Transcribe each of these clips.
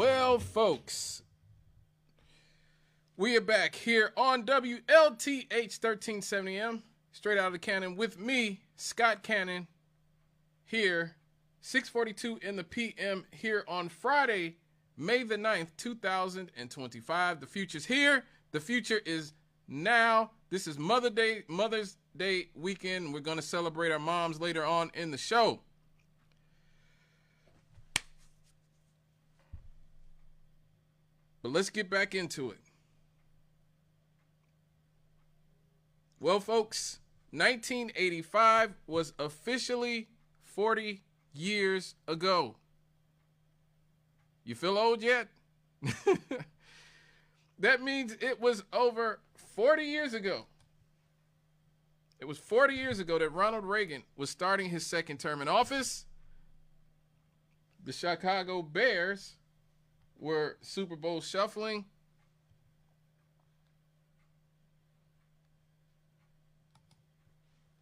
Well, folks, we are back here on WLTH 1370M, straight out of the cannon with me, Scott Cannon, here, 6:42 in the PM here on Friday, May the 9th, 2025. The future's here. The future is now. This is Mother's Day weekend. We're going to celebrate our moms later on in the show. But let's get back into it. Well, folks, 1985 was officially 40 years ago. You feel old yet? That means it was over 40 years ago. It was 40 years ago that Ronald Reagan was starting his second term in office. The Chicago Bears were Super Bowl shuffling.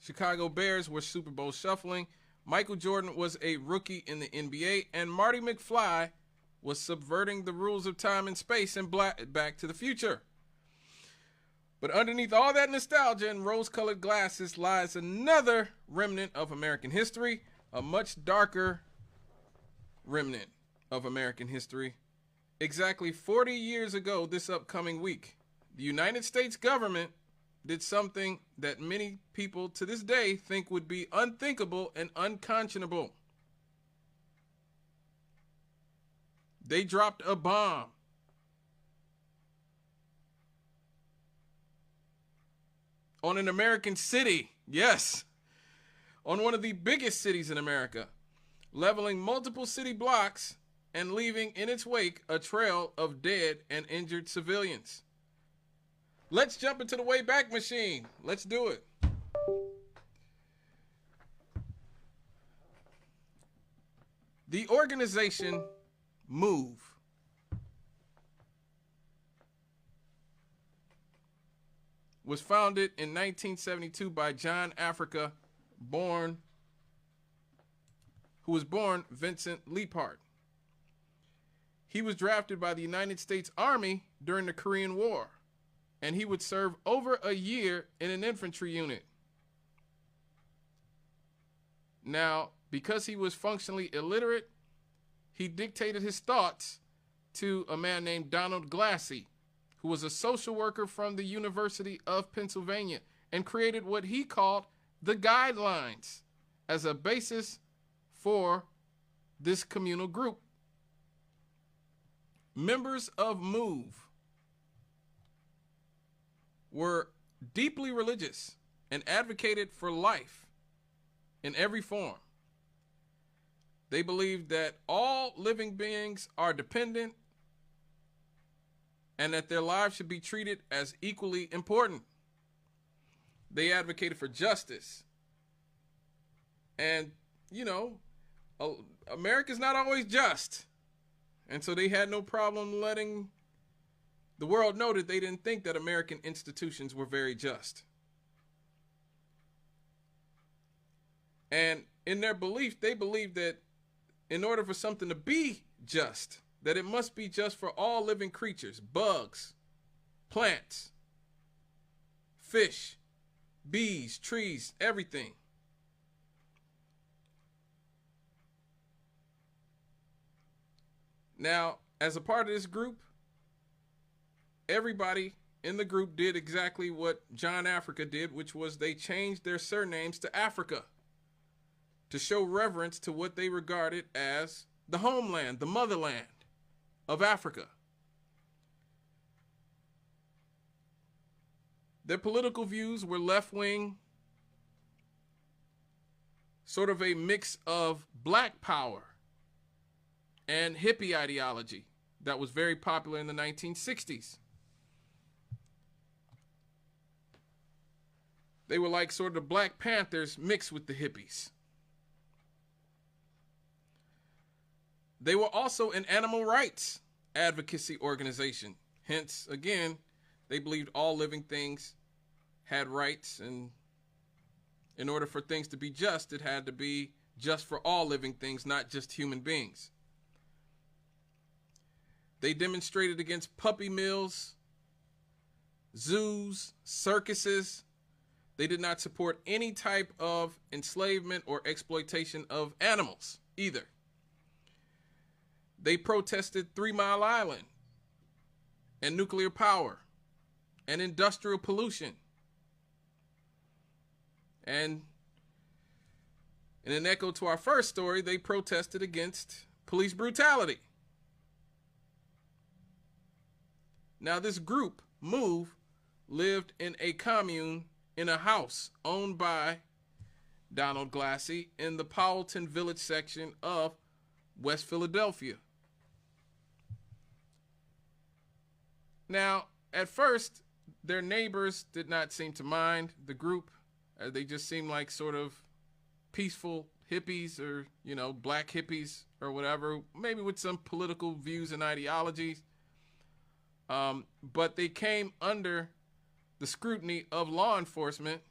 Chicago Bears were Super Bowl shuffling. Michael Jordan was a rookie in the NBA, and Marty McFly was subverting the rules of time and space in Back to the Future. But underneath all that nostalgia and rose-colored glasses lies another remnant of American history, a much darker remnant of American history. Exactly 40 years ago this upcoming week, the United States government did something that many people to this day think would be unthinkable and unconscionable. They dropped a bomb on an American city. Yes, on one of the biggest cities in America, leveling multiple city blocks and leaving in its wake a trail of dead and injured civilians. Let's jump into the Wayback Machine. Let's do it. The organization MOVE was founded in 1972 by John Africa, who was born Vincent Leapart. He was drafted by the United States Army during the Korean War, and he would serve over a year in an infantry unit. Now, because he was functionally illiterate, he dictated his thoughts to a man named Donald Glassey, who was a social worker from the University of Pennsylvania, and created what he called the guidelines as a basis for this communal group. Members of MOVE were deeply religious and advocated for life in every form. They believed that all living beings are dependent and that their lives should be treated as equally important. They advocated for justice. And, you know, America's not always just. And so they had no problem letting the world know that they didn't think that American institutions were very just. And in their belief, they believed that in order for something to be just, that it must be just for all living creatures, bugs, plants, fish, bees, trees, everything. Now, as a part of this group, everybody in the group did exactly what John Africa did, which was they changed their surnames to Africa to show reverence to what they regarded as the homeland, the motherland of Africa. Their political views were left-wing, sort of a mix of black power and hippie ideology that was very popular in the 1960s. They were like sort of the Black Panthers mixed with the hippies. They were also an animal rights advocacy organization. Hence, again, they believed all living things had rights, and in order for things to be just, it had to be just for all living things, not just human beings. They demonstrated against puppy mills, zoos, circuses. They did not support any type of enslavement or exploitation of animals either. They protested 3 Mile Island and nuclear power and industrial pollution. And in an echo to our first story, they protested against police brutality. Now, this group, MOVE, lived in a commune in a house owned by Donald Glassy in the Powelton Village section of West Philadelphia. Now, at first, their neighbors did not seem to mind the group. They just seemed like sort of peaceful hippies, or, you know, black hippies or whatever, maybe with some political views and ideologies. But they came under the scrutiny of law enforcement,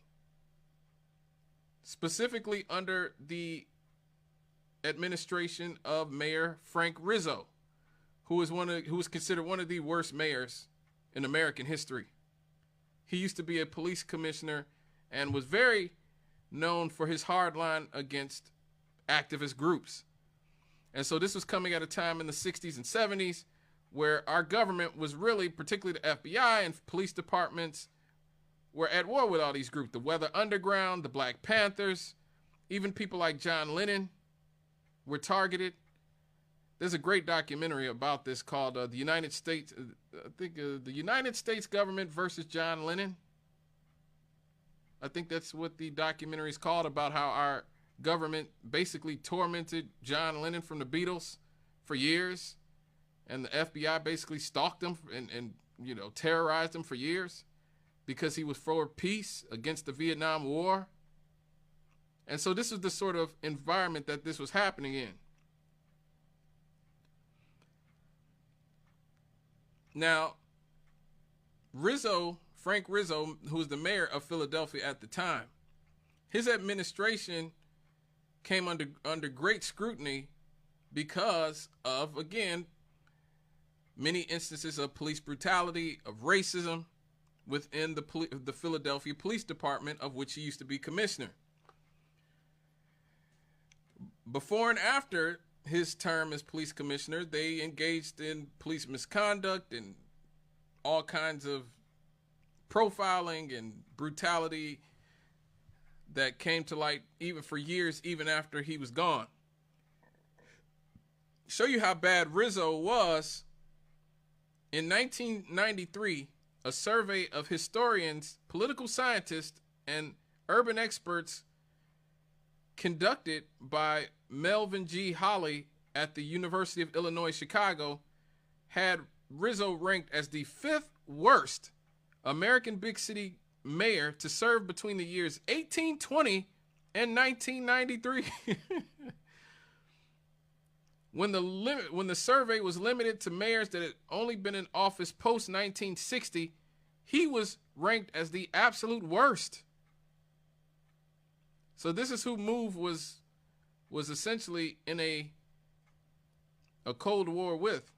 specifically under the administration of Mayor Frank Rizzo, who was considered one of the worst mayors in American history. He used to be a police commissioner and was very known for his hard line against activist groups. And so this was coming at a time in the 60s and 70s where our government was really, particularly the FBI and police departments, were at war with all these groups. The Weather Underground, the Black Panthers, even people like John Lennon were targeted. There's a great documentary about this called The United States, The United States Government versus John Lennon. I think that's what the documentary is called, about how our government basically tormented John Lennon from the Beatles for years. And the FBI basically stalked him and you know, terrorized him for years because he was for peace against the Vietnam War. And so this is the sort of environment that this was happening in. Now, Frank Rizzo, who was the mayor of Philadelphia at the time, his administration came under great scrutiny because of, again, many instances of police brutality, of racism within the Philadelphia Police Department, of which he used to be commissioner. Before and after his term as police commissioner, they engaged in police misconduct and all kinds of profiling and brutality that came to light even for years, even after he was gone. Show you how bad Rizzo was. In 1993, a survey of historians, political scientists, and urban experts conducted by Melvin G. Holley at the University of Illinois, Chicago, had Rizzo ranked as the 5th worst American big city mayor to serve between the years 1820 and 1993. When the survey was limited to mayors that had only been in office post-1960, he was ranked as the absolute worst. So this is who MOVE was essentially in a Cold War with.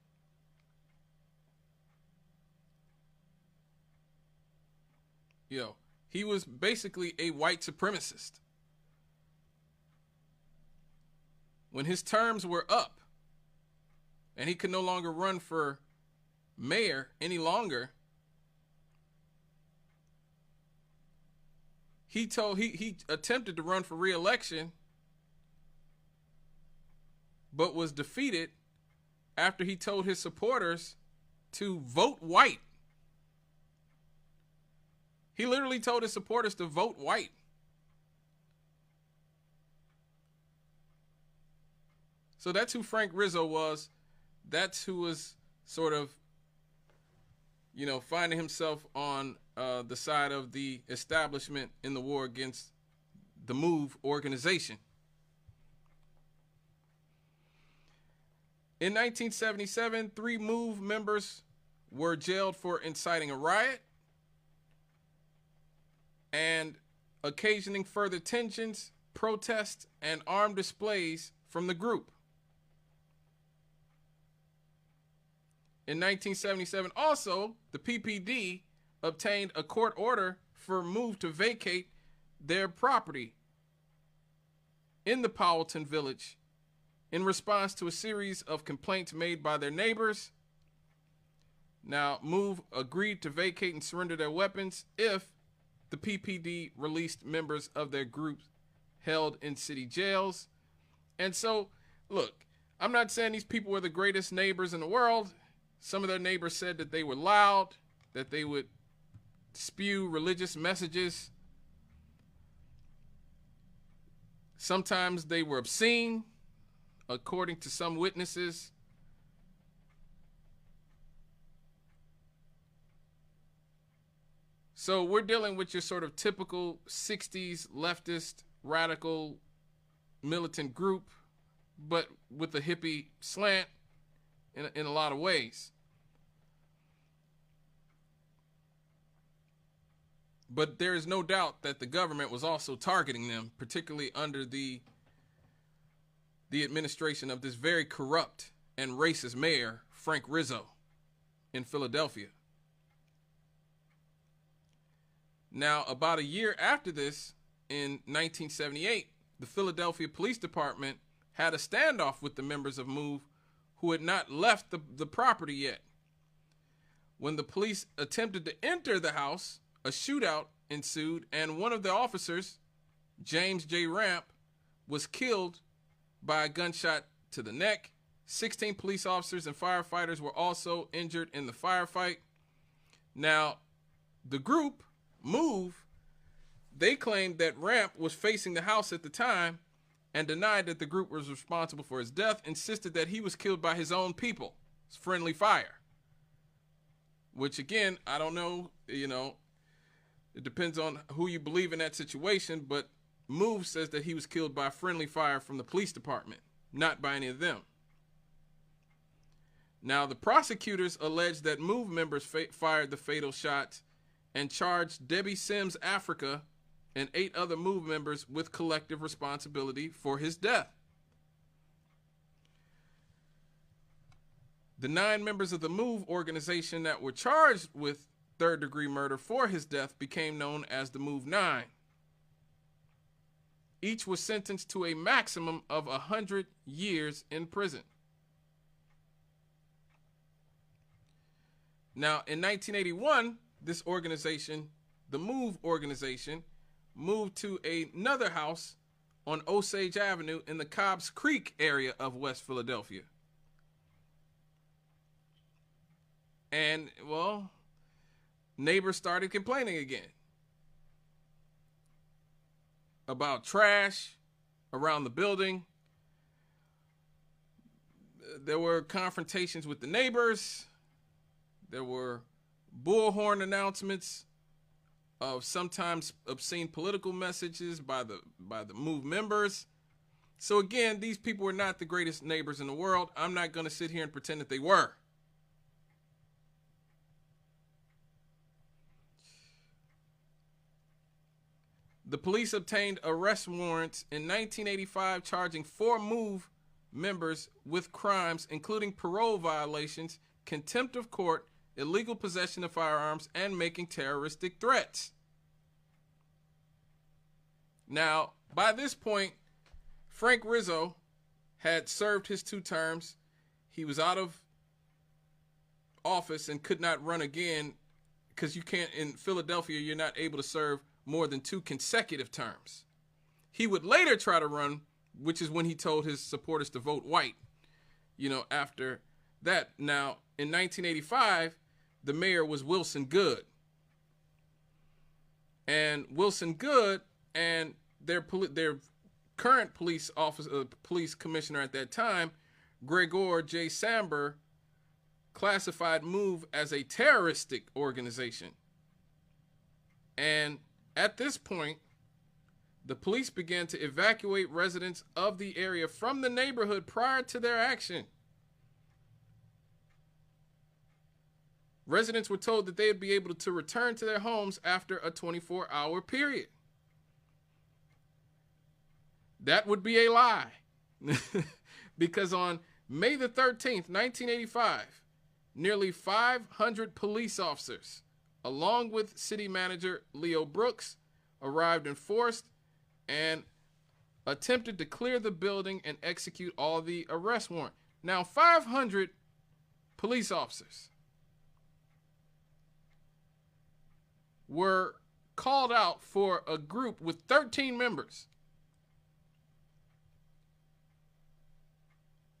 He was basically a white supremacist. When his terms were up and he could no longer run for mayor any longer, he attempted to run for re-election, but was defeated after he told his supporters to vote white. He literally told his supporters to vote white. So that's who Frank Rizzo was. That's who was sort of, finding himself on the side of the establishment in the war against the MOVE organization. In 1977, 3 MOVE members were jailed for inciting a riot and occasioning further tensions, protests, and armed displays from the group. In 1977, also, the PPD obtained a court order for MOVE to vacate their property in the Powelton Village in response to a series of complaints made by their neighbors. Now, MOVE agreed to vacate and surrender their weapons if the PPD released members of their groups held in city jails. And so, look, I'm not saying these people were the greatest neighbors in the world. Some of their neighbors said that they were loud, that they would spew religious messages. Sometimes they were obscene, according to some witnesses. So we're dealing with your sort of typical 60s leftist, radical, militant group, but with a hippie slant in a lot of ways. But there is no doubt that the government was also targeting them, particularly under the administration of this very corrupt and racist mayor, Frank Rizzo, in Philadelphia. Now, about a year after this, in 1978, the Philadelphia Police Department had a standoff with the members of MOVE who had not left the property yet. When the police attempted to enter the house, a shootout ensued, and one of the officers, James J. Ramp, was killed by a gunshot to the neck. 16 police officers and firefighters were also injured in the firefight. Now, the group, MOVE, they claimed that Ramp was facing the house at the time and denied that the group was responsible for his death, insisted that he was killed by his own people. It's friendly fire. Which, again, I don't know, it depends on who you believe in that situation, but MOVE says that he was killed by friendly fire from the police department, not by any of them. Now, the prosecutors alleged that MOVE members fired the fatal shots and charged Debbie Sims Africa and 8 other MOVE members with collective responsibility for his death. The 9 members of the MOVE organization that were charged with third-degree murder for his death became known as the MOVE 9. Each was sentenced to a maximum of 100 years in prison. Now, in 1981, this organization, the MOVE organization, moved to another house on Osage Avenue in the Cobbs Creek area of West Philadelphia. And, well, neighbors started complaining again about trash around the building. There were confrontations with the neighbors. There were bullhorn announcements of sometimes obscene political messages by the MOVE members. So again, these people were not the greatest neighbors in the world. I'm not going to sit here and pretend that they were. The police obtained arrest warrants in 1985 charging 4 MOVE members with crimes including parole violations, contempt of court, illegal possession of firearms, and making terroristic threats. Now, by this point, Frank Rizzo had served his 2 terms. He was out of office and could not run again because you can't, in Philadelphia, you're not able to serve more than 2 consecutive terms. He would later try to run, which is when he told his supporters to vote white, after that. Now, in 1985, the mayor was Wilson Goode. And Wilson Goode and their current police commissioner at that time, Gregor J. Samber, classified MOVE as a terroristic organization. And at this point, the police began to evacuate residents of the area from the neighborhood prior to their action. Residents were told that they would be able to return to their homes after a 24-hour period. That would be a lie. Because on May the 13th, 1985, nearly 500 police officers, along with city manager Leo Brooks, arrived in force and attempted to clear the building and execute all the arrest warrant. Now, 500 police officers were called out for a group with 13 members.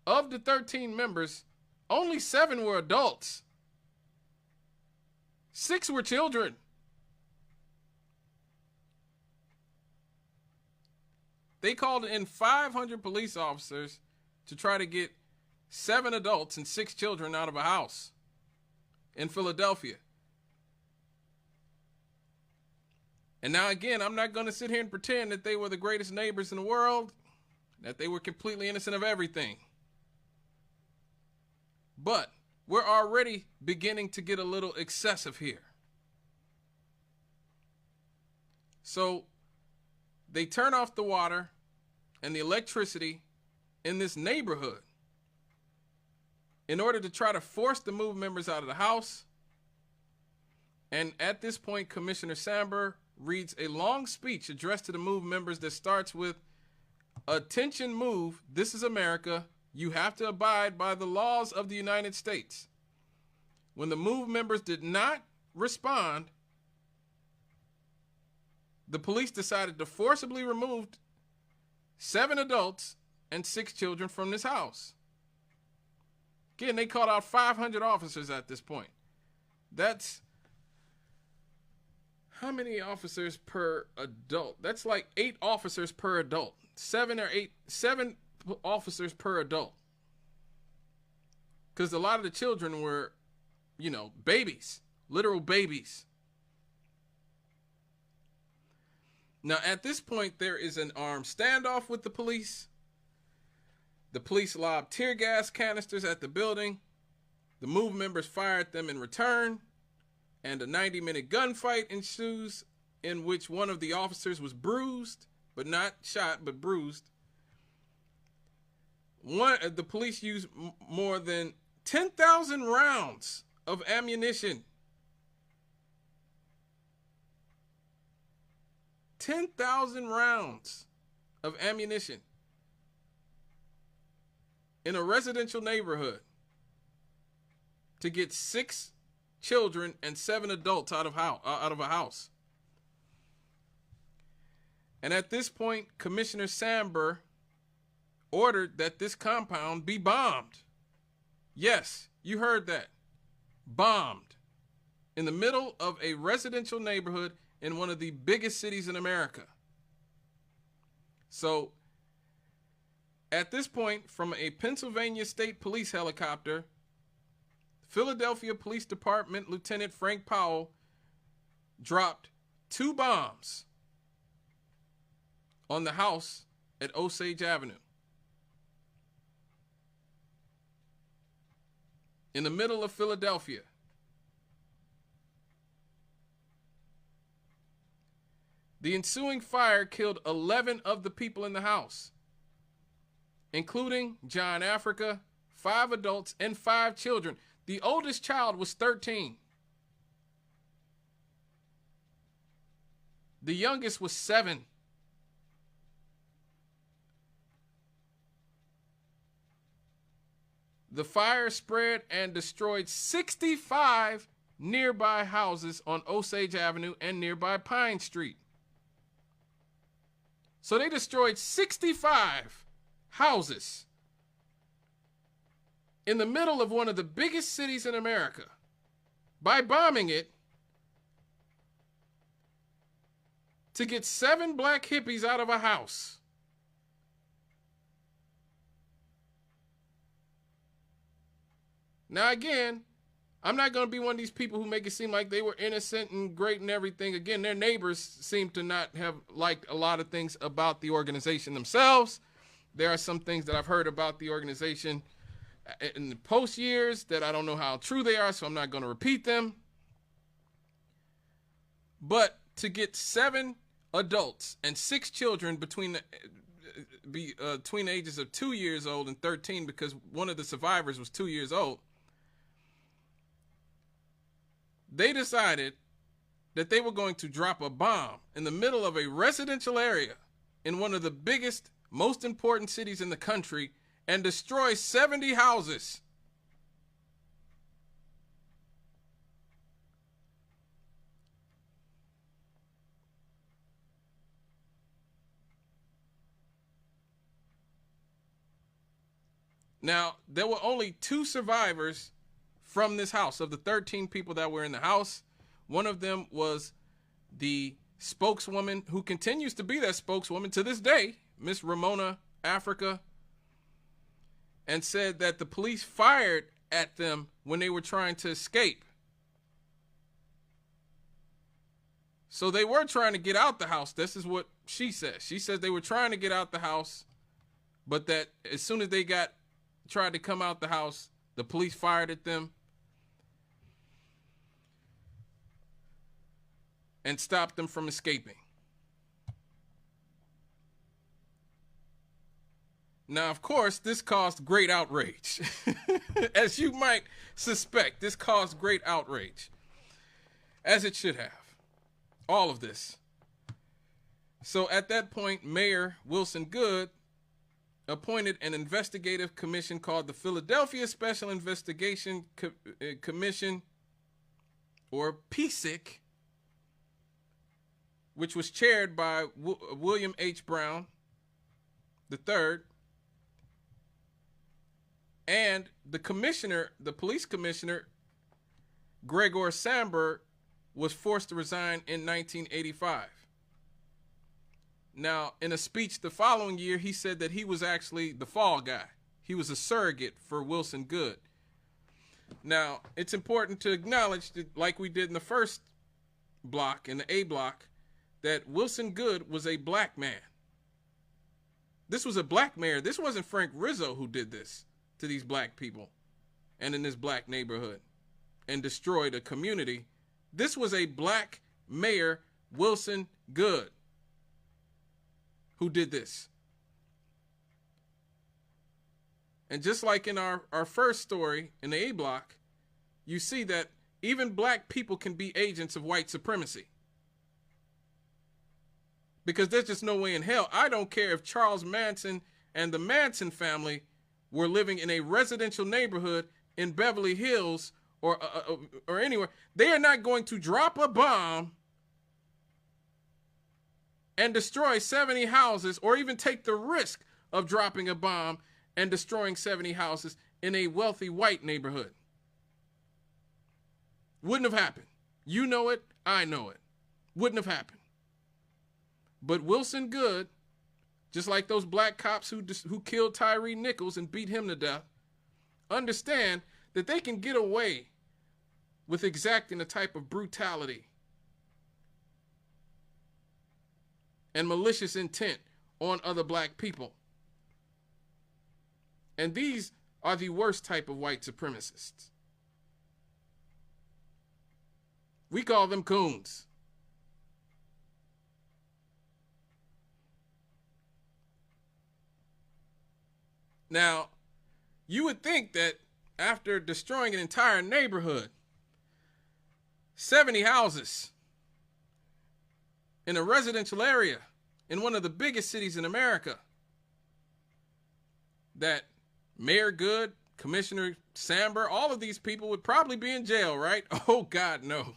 Of the 13 members, only 7 were adults. 6 were children. They called in 500 police officers to try to get 7 adults and 6 children out of a house in Philadelphia. And now again, I'm not going to sit here and pretend that they were the greatest neighbors in the world, that they were completely innocent of everything. But we're already beginning to get a little excessive here. So they turn off the water and the electricity in this neighborhood in order to try to force the MOVE members out of the house. And at this point, Commissioner Samber reads a long speech addressed to the MOVE members that starts with, "Attention MOVE, this is America. You have to abide by the laws of the United States." When the MOVE members did not respond, the police decided to forcibly remove 7 adults and 6 children from this house. Again, they called out 500 officers at this point. That's how many officers per adult? That's like 8 officers per adult. 7 officers per adult. Because a lot of the children were, babies, literal babies. Now, at this point, there is an armed standoff with the police. The police lobbed tear gas canisters at the building. The MOVE members fired them in return. And a 90-minute gunfight ensues in which one of the officers was bruised, but not shot, but bruised. The police used more than 10,000 rounds of ammunition. 10,000 rounds of ammunition in a residential neighborhood to get 6 children and 7 adults out of a house. And at this point, Commissioner Samber ordered that this compound be bombed. Yes, you heard that. Bombed. In the middle of a residential neighborhood in one of the biggest cities in America. So, at this point, from a Pennsylvania State Police helicopter, Philadelphia Police Department Lieutenant Frank Powell dropped 2 bombs on the house at Osage Avenue. In the middle of Philadelphia. The ensuing fire killed 11 of the people in the house, including John Africa, 5 adults, and 5 children. The oldest child was 13. The youngest was 7. The fire spread and destroyed 65 nearby houses on Osage Avenue and nearby Pine Street. So they destroyed 65 houses in the middle of one of the biggest cities in America by bombing it to get 7 black hippies out of a house. Now again, I'm not going to be one of these people who make it seem like they were innocent and great and everything. Again, their neighbors seem to not have liked a lot of things about the organization themselves. There are some things that I've heard about the organization in the post years that I don't know how true they are, so I'm not going to repeat them. But to get 7 adults and 6 children between the ages of 2 years old and 13, because one of the survivors was 2 years old, they decided that they were going to drop a bomb in the middle of a residential area in one of the biggest, most important cities in the country and destroy 70 houses. Now, there were only 2 survivors from this house. Of the 13 people that were in the house, one of them was the spokeswoman who continues to be that spokeswoman to this day, Miss Ramona Africa, and said that the police fired at them when they were trying to escape. So they were trying to get out the house. This is what she says. She says they were trying to get out the house, but that as soon as they tried to come out the house, the police fired at them and stopped them from escaping. Now, of course, this caused great outrage. As you might suspect, this caused great outrage, as it should have. All of this. So at that point, Mayor Wilson Goode appointed an investigative commission called the Philadelphia Special Investigation Commission, or PSIC, which was chaired by William H. Brown III, and the commissioner, the police commissioner, Gregor Sandberg, was forced to resign in 1985. Now, in a speech the following year, he said that he was actually the fall guy. He was a surrogate for Wilson Goode. Now, it's important to acknowledge that, like we did in the first block, in the A block, that Wilson Goode was a black man. This was a black mayor. This wasn't Frank Rizzo who did this to these black people and in this black neighborhood and destroyed a community. This was a black mayor, Wilson Goode, who did this. And just like in our first story in the A block, you see that even black people can be agents of white supremacy. Because there's just no way in hell. I don't care if Charles Manson and the Manson family were living in a residential neighborhood in Beverly Hills or anywhere. They are not going to drop a bomb and destroy 70 houses, or even take the risk of dropping a bomb and destroying 70 houses in a wealthy white neighborhood. Wouldn't have happened. You know it, I know it. Wouldn't have happened. But Wilson Goode, just like those black cops who killed Tyree Nichols and beat him to death, understand that they can get away with exacting a type of brutality and malicious intent on other black people. And these are the worst type of white supremacists. We call them coons. Now, you would think that after destroying an entire neighborhood, 70 houses in a residential area in one of the biggest cities in America, that Mayor Goode, Commissioner Sandberg, all of these people would probably be in jail, right? Oh, God, no.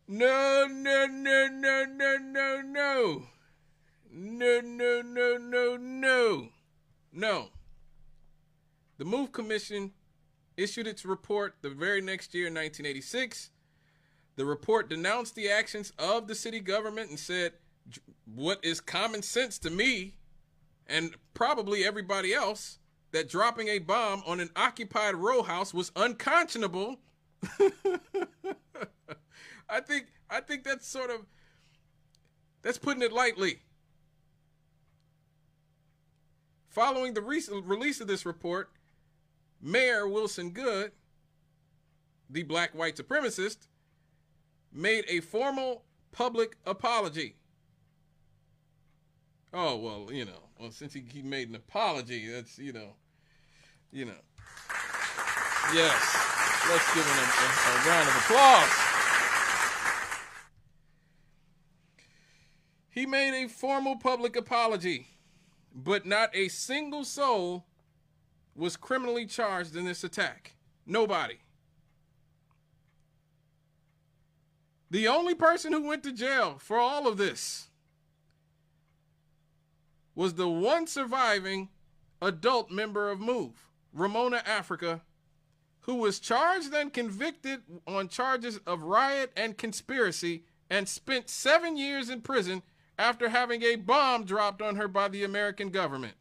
No, no, no, no, no, no, no. No, no, no, no, no. No. The MOVE Commission issued its report the very next year in 1986. The report denounced the actions of the city government and said, what is common sense to me and probably everybody else, that dropping a bomb on an occupied row house was unconscionable. I think that's that's putting it lightly. Following the recent release of this report, Mayor Wilson Goode, the black white supremacist, made a formal public apology. Oh, well, since he made an apology, that's, Yes. Let's give him a round of applause. He made a formal public apology, but not a single soul was criminally charged in this attack. Nobody. The only person who went to jail for all of this was the one surviving adult member of MOVE, Ramona Africa, who was charged and convicted on charges of riot and conspiracy and spent 7 years in prison after having a bomb dropped on her by the American government.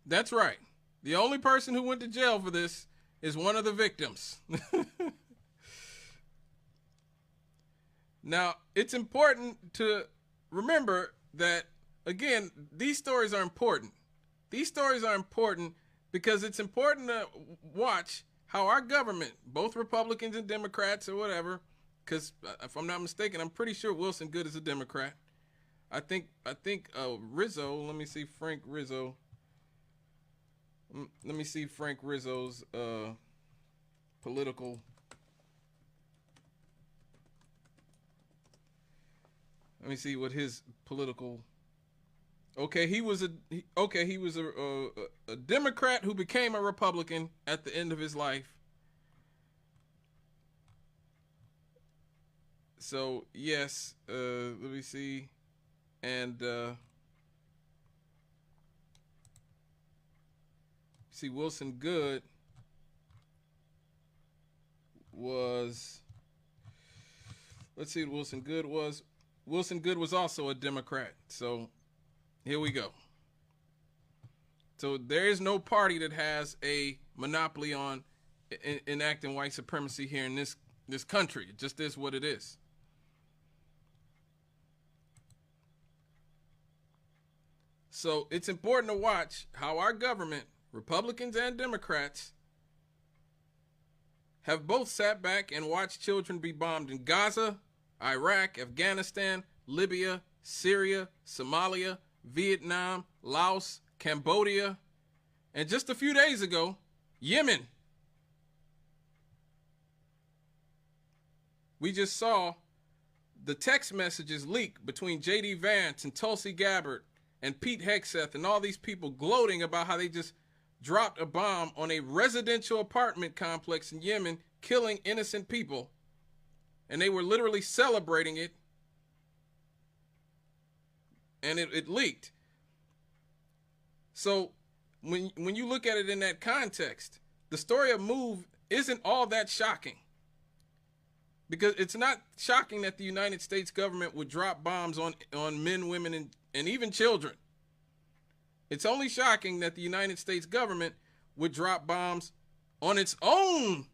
That's right. The only person who went to jail for this is one of the victims. Now, it's important to remember that, again, these stories are important. These stories are important because it's important to watch how our government, both Republicans and Democrats or whatever, because if I'm not mistaken, I'm pretty sure Wilson Goode is a Democrat. I think Rizzo, let me see, Frank Rizzo. Let me see Frank Rizzo's political. Let me see what his political. Okay, he was a Democrat who became a Republican at the end of his life. So yes, let me see, and see, Wilson Goode was. Let's see what Wilson Goode was. Wilson Goode was also a Democrat. So here we go. So there is no party that has a monopoly on enacting white supremacy here in this country. It just is what it is. So it's important to watch how our government, Republicans and Democrats, have both sat back and watched children be bombed in Gaza, Iraq, Afghanistan, Libya, Syria, Somalia, Vietnam, Laos, Cambodia, and just a few days ago, Yemen. We just saw the text messages leak between J.D. Vance and Tulsi Gabbard and Pete Hegseth and all these people gloating about how they just dropped a bomb on a residential apartment complex in Yemen, killing innocent people. And they were literally celebrating it. And it leaked. So when you look at it in that context, the story of MOVE isn't all that shocking. Because it's not shocking that the United States government would drop bombs on men, women, and even children. It's only shocking that the United States government would drop bombs on its own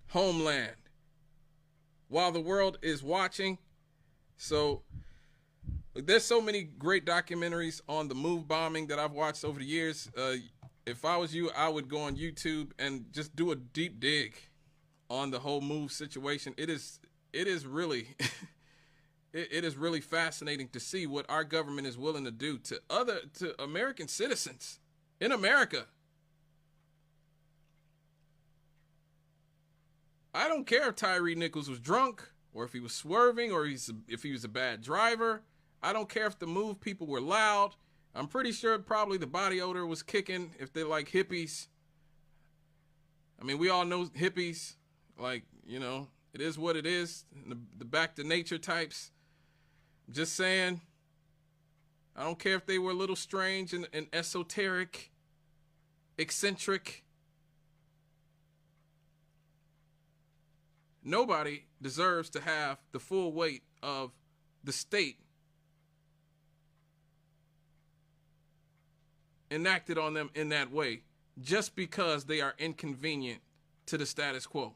homeland while the world is watching. So there's so many great documentaries on the MOVE bombing that I've watched over the years. If I was you, I would go on YouTube and just do a deep dig on the whole MOVE situation. It is really it is really fascinating to see what our government is willing to do to American citizens in America. I don't care if Tyree Nichols was drunk or if he was swerving or if he was a bad driver. I don't care if the MOVE people were loud. I'm pretty sure probably the body odor was kicking if they like hippies. I mean, we all know hippies. Like, you know, it is what it is. The back to nature types. Just saying. I don't care if they were a little strange and esoteric, eccentric. Nobody deserves to have the full weight of the state enacted on them in that way just because they are inconvenient to the status quo.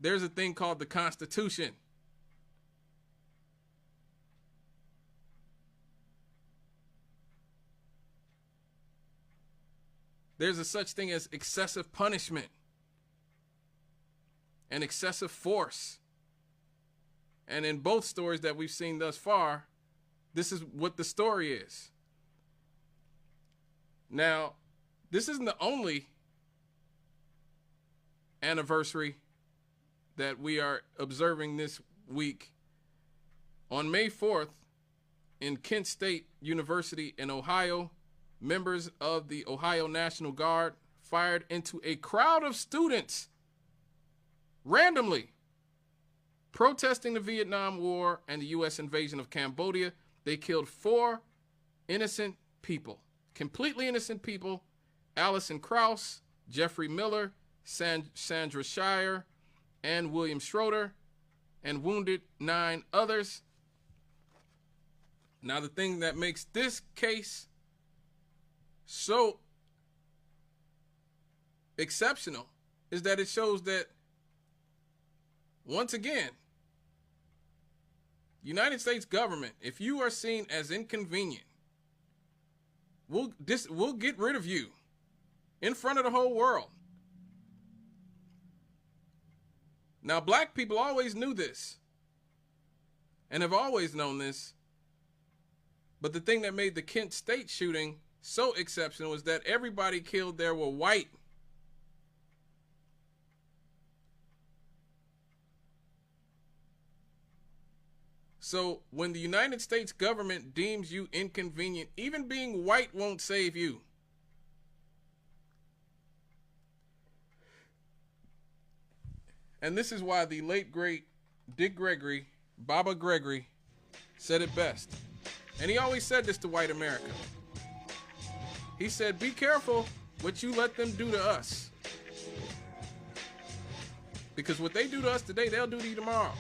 There's a thing called the Constitution. There's a such thing as excessive punishment and excessive force. And in both stories that we've seen thus far, this is what the story is. Now, this isn't the only anniversary that we are observing this week. On May 4th, in Kent State University in Ohio, members of the Ohio National Guard fired into a crowd of students randomly protesting the Vietnam War and the U.S. invasion of Cambodia. They killed 4 innocent people, completely innocent people: Allison Krauss, Jeffrey Miller, Sandra Shire, and William Schroeder, and wounded 9 others. Now, the thing that makes this case so exceptional is that it shows that, once again, United States government, if you are seen as inconvenient, we'll get rid of you in front of the whole world. Now, black people always knew this and have always known this. But the thing that made the Kent State shooting so exceptional was that everybody killed there were white. So when the United States government deems you inconvenient, even being white won't save you. And this is why the late, great Dick Gregory, Baba Gregory, said it best. And he always said this to white America. He said, be careful what you let them do to us. Because what they do to us today, they'll do to you tomorrow.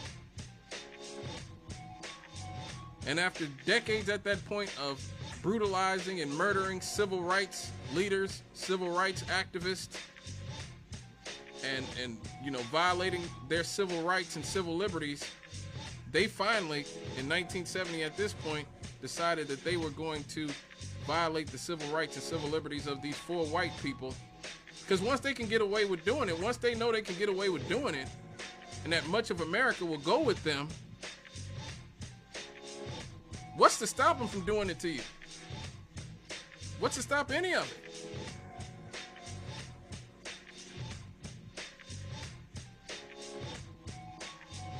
And after decades at that point of brutalizing and murdering civil rights leaders, civil rights activists, and violating their civil rights and civil liberties, they finally, in 1970 at this point, decided that they were going to violate the civil rights and civil liberties of these 4 white people. Because once they can get away with doing it, once they know they can get away with doing it, and that much of America will go with them, what's to stop them from doing it to you? What's to stop any of it?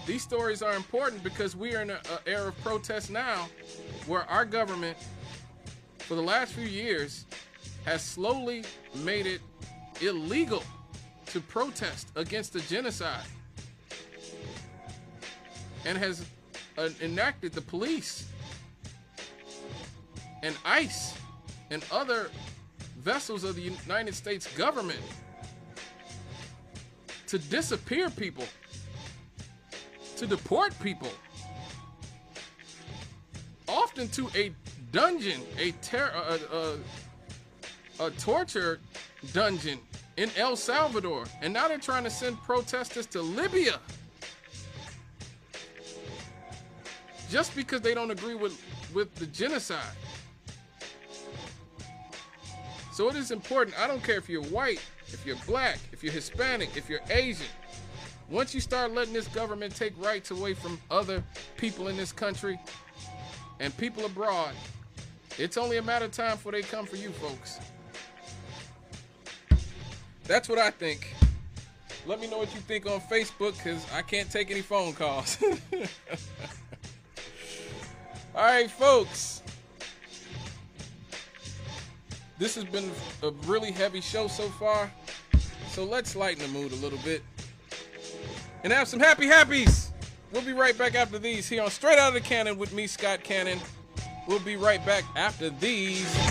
These stories are important because we are in an era of protest now where our government, for the last few years, has slowly made it illegal to protest against the genocide and has enacted the police and ICE and other vessels of the United States government to disappear people, to deport people, often to a dungeon, a torture dungeon in El Salvador. And now they're trying to send protesters to Libya just because they don't agree with the genocide. So it is important. I don't care if you're white, if you're black, if you're Hispanic, if you're Asian. Once you start letting this government take rights away from other people in this country and people abroad, it's only a matter of time before they come for you, folks. That's what I think. Let me know what you think on Facebook, because I can't take any phone calls. All right, folks. This has been a really heavy show so far, so let's lighten the mood a little bit and have some happy happies. We'll be right back after these here on Straight Out of the Cannon with me, Scott Cannon. We'll be right back after these.